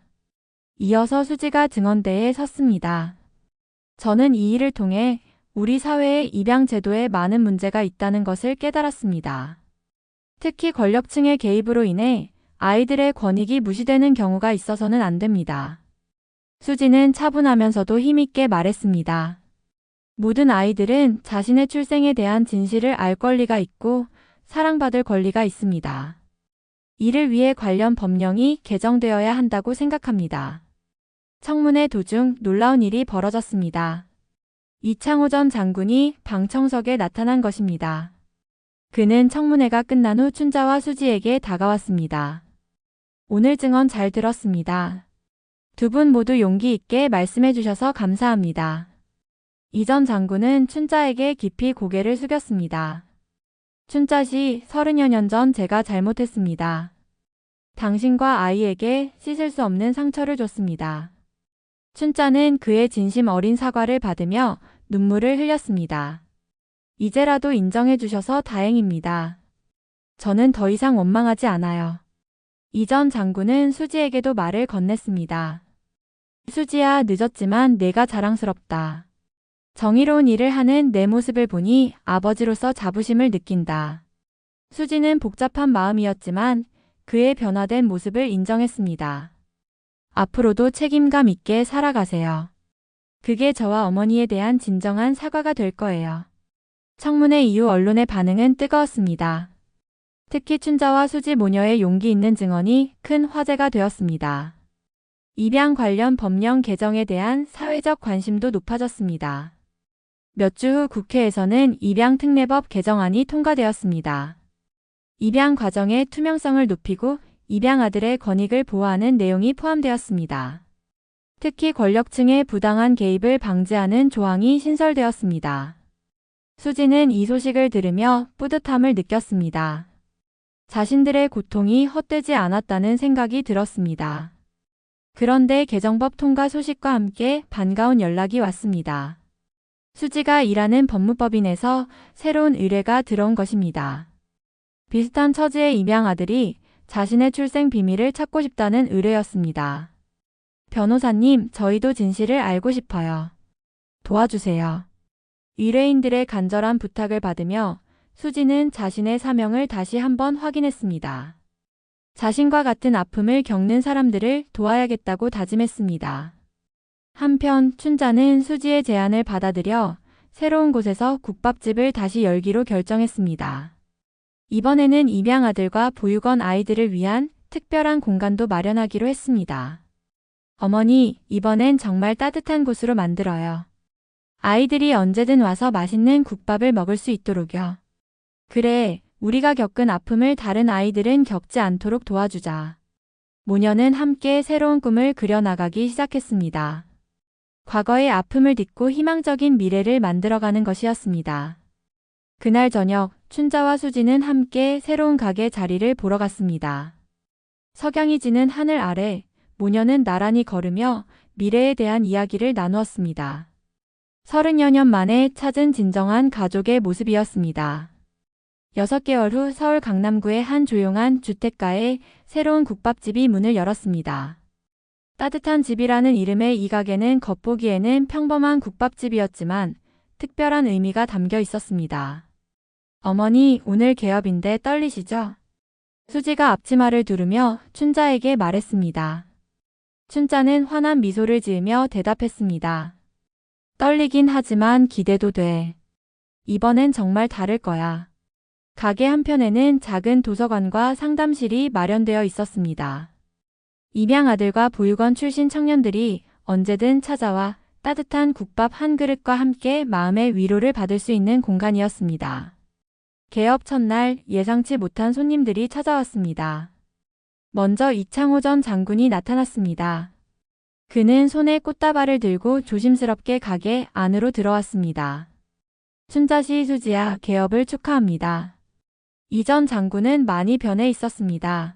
이어서 수지가 증언대에 섰습니다. 저는 이 일을 통해 우리 사회의 입양 제도에 많은 문제가 있다는 것을 깨달았습니다. 특히 권력층의 개입으로 인해 아이들의 권익이 무시되는 경우가 있어서는 안 됩니다. 수지는 차분하면서도 힘있게 말했습니다. 모든 아이들은 자신의 출생에 대한 진실을 알 권리가 있고 사랑받을 권리가 있습니다. 이를 위해 관련 법령이 개정되어야 한다고 생각합니다. 청문회 도중 놀라운 일이 벌어졌습니다. 이창호 전 장군이 방청석에 나타난 것입니다. 그는 청문회가 끝난 후 춘자와 수지에게 다가왔습니다. 오늘 증언 잘 들었습니다. 두 분 모두 용기 있게 말씀해 주셔서 감사합니다. 이 전 장군은 춘자에게 깊이 고개를 숙였습니다. 춘자 씨, 30여 년 전 제가 잘못했습니다. 당신과 아이에게 씻을 수 없는 상처를 줬습니다. 춘자는 그의 진심 어린 사과를 받으며 눈물을 흘렸습니다. 이제라도 인정해 주셔서 다행입니다. 저는 더 이상 원망하지 않아요. 이 전 장군은 수지에게도 말을 건넸습니다. 수지야, 늦었지만 내가 자랑스럽다. 정의로운 일을 하는 내 모습을 보니 아버지로서 자부심을 느낀다. 수지는 복잡한 마음이었지만 그의 변화된 모습을 인정했습니다. 앞으로도 책임감 있게 살아가세요. 그게 저와 어머니에 대한 진정한 사과가 될 거예요. 청문회 이후 언론의 반응은 뜨거웠습니다. 특히 춘자와 수지 모녀의 용기 있는 증언이 큰 화제가 되었습니다. 입양 관련 법령 개정에 대한 사회적 관심도 높아졌습니다. 몇 주 후 국회에서는 입양특례법 개정안이 통과되었습니다. 입양 과정의 투명성을 높이고 입양아들의 권익을 보호하는 내용이 포함되었습니다. 특히 권력층의 부당한 개입을 방지하는 조항이 신설되었습니다. 수지는 이 소식을 들으며 뿌듯함을 느꼈습니다. 자신들의 고통이 헛되지 않았다는 생각이 들었습니다. 그런데 개정법 통과 소식과 함께 반가운 연락이 왔습니다. 수지가 일하는 법무법인에서 새로운 의뢰가 들어온 것입니다. 비슷한 처지의 입양아들이 자신의 출생 비밀을 찾고 싶다는 의뢰였습니다. 변호사님, 저희도 진실을 알고 싶어요. 도와주세요. 의뢰인들의 간절한 부탁을 받으며 수지는 자신의 사명을 다시 한번 확인했습니다. 자신과 같은 아픔을 겪는 사람들을 도와야겠다고 다짐했습니다. 한편 춘자는 수지의 제안을 받아들여 새로운 곳에서 국밥집을 다시 열기로 결정했습니다. 이번에는 입양아들과 보육원 아이들을 위한 특별한 공간도 마련하기로 했습니다. 어머니, 이번엔 정말 따뜻한 곳으로 만들어요. 아이들이 언제든 와서 맛있는 국밥을 먹을 수 있도록요. 그래, 우리가 겪은 아픔을 다른 아이들은 겪지 않도록 도와주자. 모녀는 함께 새로운 꿈을 그려나가기 시작했습니다. 과거의 아픔을 딛고 희망적인 미래를 만들어가는 것이었습니다. 그날 저녁, 춘자와 수지는 함께 새로운 가게 자리를 보러 갔습니다. 석양이 지는 하늘 아래 모녀는 나란히 걸으며 미래에 대한 이야기를 나누었습니다. 30여 년 만에 찾은 진정한 가족의 모습이었습니다. 6개월 후 서울 강남구의 한 조용한 주택가에 새로운 국밥집이 문을 열었습니다. 따뜻한 집이라는 이름의 이 가게는 겉보기에는 평범한 국밥집이었지만 특별한 의미가 담겨 있었습니다. 어머니, 오늘 개업인데 떨리시죠? 수지가 앞치마를 두르며 춘자에게 말했습니다. 춘자는 환한 미소를 지으며 대답했습니다. 떨리긴 하지만 기대도 돼. 이번엔 정말 다를 거야. 가게 한편에는 작은 도서관과 상담실이 마련되어 있었습니다. 입양아들과 보육원 출신 청년들이 언제든 찾아와 따뜻한 국밥 한 그릇과 함께 마음의 위로를 받을 수 있는 공간이었습니다. 개업 첫날 예상치 못한 손님들이 찾아왔습니다. 먼저 이창호 전 장군이 나타났습니다. 그는 손에 꽃다발을 들고 조심스럽게 가게 안으로 들어왔습니다. 춘자씨, 수지야, 개업을 축하합니다. 이 전 장군은 많이 변해 있었습니다.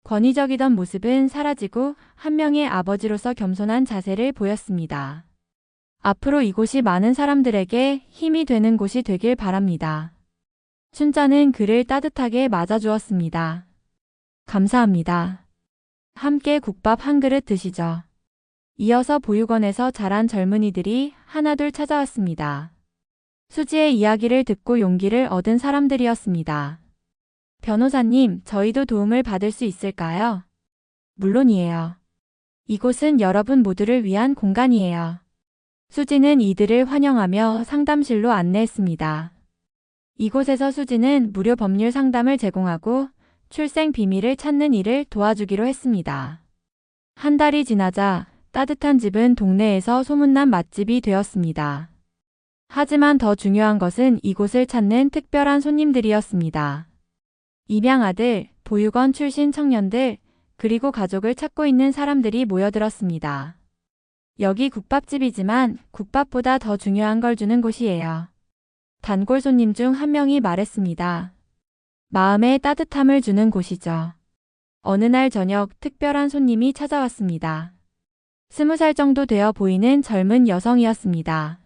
권위적이던 모습은 사라지고 한 명의 아버지로서 겸손한 자세를 보였습니다. 앞으로 이곳이 많은 사람들에게 힘이 되는 곳이 되길 바랍니다. 춘자는 그를 따뜻하게 맞아주었습니다. 감사합니다. 함께 국밥 한 그릇 드시죠. 이어서 보육원에서 자란 젊은이들이 하나둘 찾아왔습니다. 수지의 이야기를 듣고 용기를 얻은 사람들이었습니다. 변호사님, 저희도 도움을 받을 수 있을까요? 물론이에요. 이곳은 여러분 모두를 위한 공간이에요. 수지는 이들을 환영하며 상담실로 안내했습니다. 이곳에서 수지는 무료 법률 상담을 제공하고 출생 비밀을 찾는 일을 도와주기로 했습니다. 한 달이 지나자 따뜻한 집은 동네에서 소문난 맛집이 되었습니다. 하지만 더 중요한 것은 이곳을 찾는 특별한 손님들이었습니다. 입양아들, 보육원 출신 청년들, 그리고 가족을 찾고 있는 사람들이 모여들었습니다. 여기 국밥집이지만 국밥보다 더 중요한 걸 주는 곳이에요. 단골 손님 중 한 명이 말했습니다. 마음에 따뜻함을 주는 곳이죠. 어느 날 저녁 특별한 손님이 찾아왔습니다. 20살 정도 되어 보이는 젊은 여성이었습니다.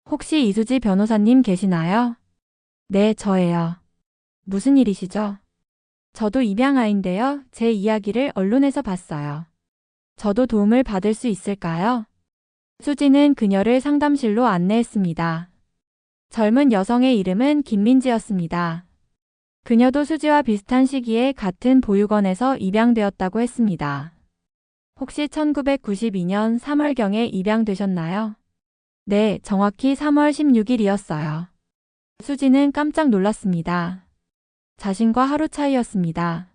혹시 이수지 변호사님 계시나요? 네, 저예요. 무슨 일이시죠? 저도 입양아인데요. 제 이야기를 언론에서 봤어요. 저도 도움을 받을 수 있을까요? 수지는 그녀를 상담실로 안내했습니다. 젊은 여성의 이름은 김민지였습니다. 그녀도 수지와 비슷한 시기에 같은 보육원에서 입양되었다고 했습니다. 혹시 1992년 3월경에 입양되셨나요? 네, 정확히 3월 16일이었어요. 수지는 깜짝 놀랐습니다. 자신과 하루 차이였습니다.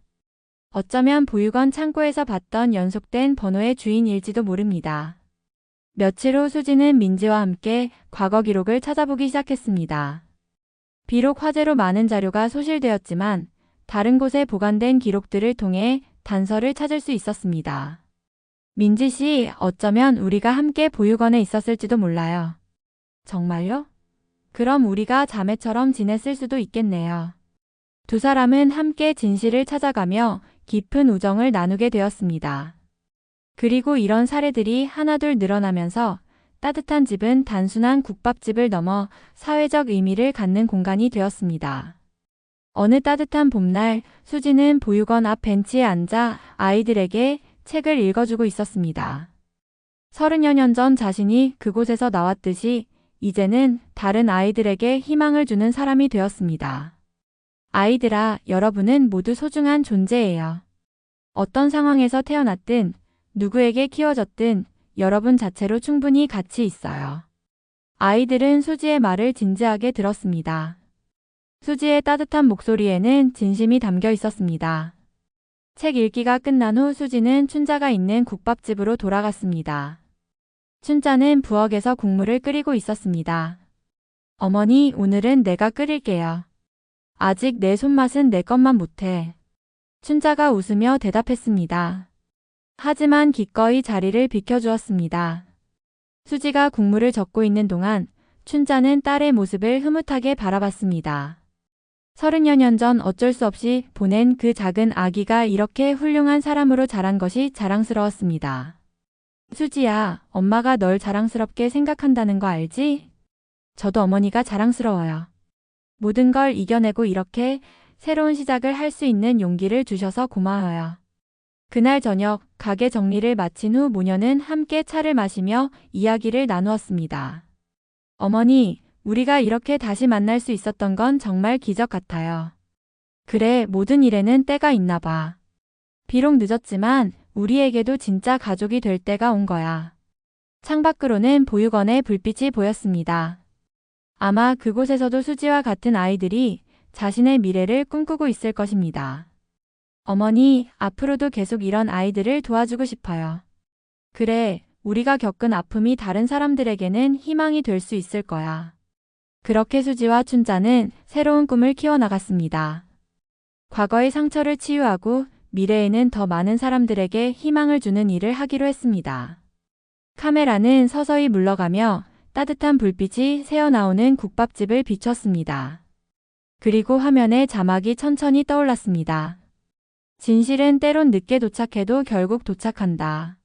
어쩌면 보육원 창고에서 봤던 연속된 번호의 주인일지도 모릅니다. 며칠 후 수지는 민지와 함께 과거 기록을 찾아보기 시작했습니다. 비록 화재로 많은 자료가 소실되었지만 다른 곳에 보관된 기록들을 통해 단서를 찾을 수 있었습니다. 민지 씨, 어쩌면 우리가 함께 보육원에 있었을지도 몰라요. 정말요? 그럼 우리가 자매처럼 지냈을 수도 있겠네요. 두 사람은 함께 진실을 찾아가며 깊은 우정을 나누게 되었습니다. 그리고 이런 사례들이 하나둘 늘어나면서 따뜻한 집은 단순한 국밥집을 넘어 사회적 의미를 갖는 공간이 되었습니다. 어느 따뜻한 봄날, 수지는 보육원 앞 벤치에 앉아 아이들에게 책을 읽어주고 있었습니다. 30여 년 전 자신이 그곳에서 나왔듯이 이제는 다른 아이들에게 희망을 주는 사람이 되었습니다. 아이들아, 여러분은 모두 소중한 존재예요. 어떤 상황에서 태어났든 누구에게 키워졌든 여러분 자체로 충분히 가치 있어요. 아이들은 수지의 말을 진지하게 들었습니다. 수지의 따뜻한 목소리에는 진심이 담겨 있었습니다. 책 읽기가 끝난 후 수지는 춘자가 있는 국밥집으로 돌아갔습니다. 춘자는 부엌에서 국물을 끓이고 있었습니다. 어머니, 오늘은 내가 끓일게요. 아직 내 손맛은 내 것만 못해. 춘자가 웃으며 대답했습니다. 하지만 기꺼이 자리를 비켜주었습니다. 수지가 국물을 젓고 있는 동안 춘자는 딸의 모습을 흐뭇하게 바라봤습니다. 30여 년 전 어쩔 수 없이 보낸 그 작은 아기가 이렇게 훌륭한 사람으로 자란 것이 자랑스러웠습니다. 수지야, 엄마가 널 자랑스럽게 생각한다는 거 알지? 저도 어머니가 자랑스러워요. 모든 걸 이겨내고 이렇게 새로운 시작을 할 수 있는 용기를 주셔서 고마워요. 그날 저녁 가게 정리를 마친 후 모녀는 함께 차를 마시며 이야기를 나누었습니다. 어머니, 우리가 이렇게 다시 만날 수 있었던 건 정말 기적 같아요. 그래, 모든 일에는 때가 있나 봐. 비록 늦었지만 우리에게도 진짜 가족이 될 때가 온 거야. 창밖으로는 보육원의 불빛이 보였습니다. 아마 그곳에서도 수지와 같은 아이들이 자신의 미래를 꿈꾸고 있을 것입니다. 어머니, 앞으로도 계속 이런 아이들을 도와주고 싶어요. 그래, 우리가 겪은 아픔이 다른 사람들에게는 희망이 될 수 있을 거야. 그렇게 수지와 춘자는 새로운 꿈을 키워나갔습니다. 과거의 상처를 치유하고 미래에는 더 많은 사람들에게 희망을 주는 일을 하기로 했습니다. 카메라는 서서히 물러가며 따뜻한 불빛이 새어나오는 국밥집을 비췄습니다. 그리고 화면에 자막이 천천히 떠올랐습니다. 진실은 때론 늦게 도착해도 결국 도착한다.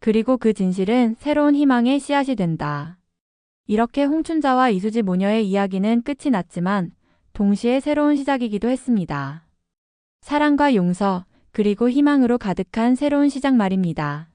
그리고 그 진실은 새로운 희망의 씨앗이 된다. 이렇게 홍춘자와 이수지 모녀의 이야기는 끝이 났지만 동시에 새로운 시작이기도 했습니다. 사랑과 용서, 그리고 희망으로 가득한 새로운 시작 말입니다.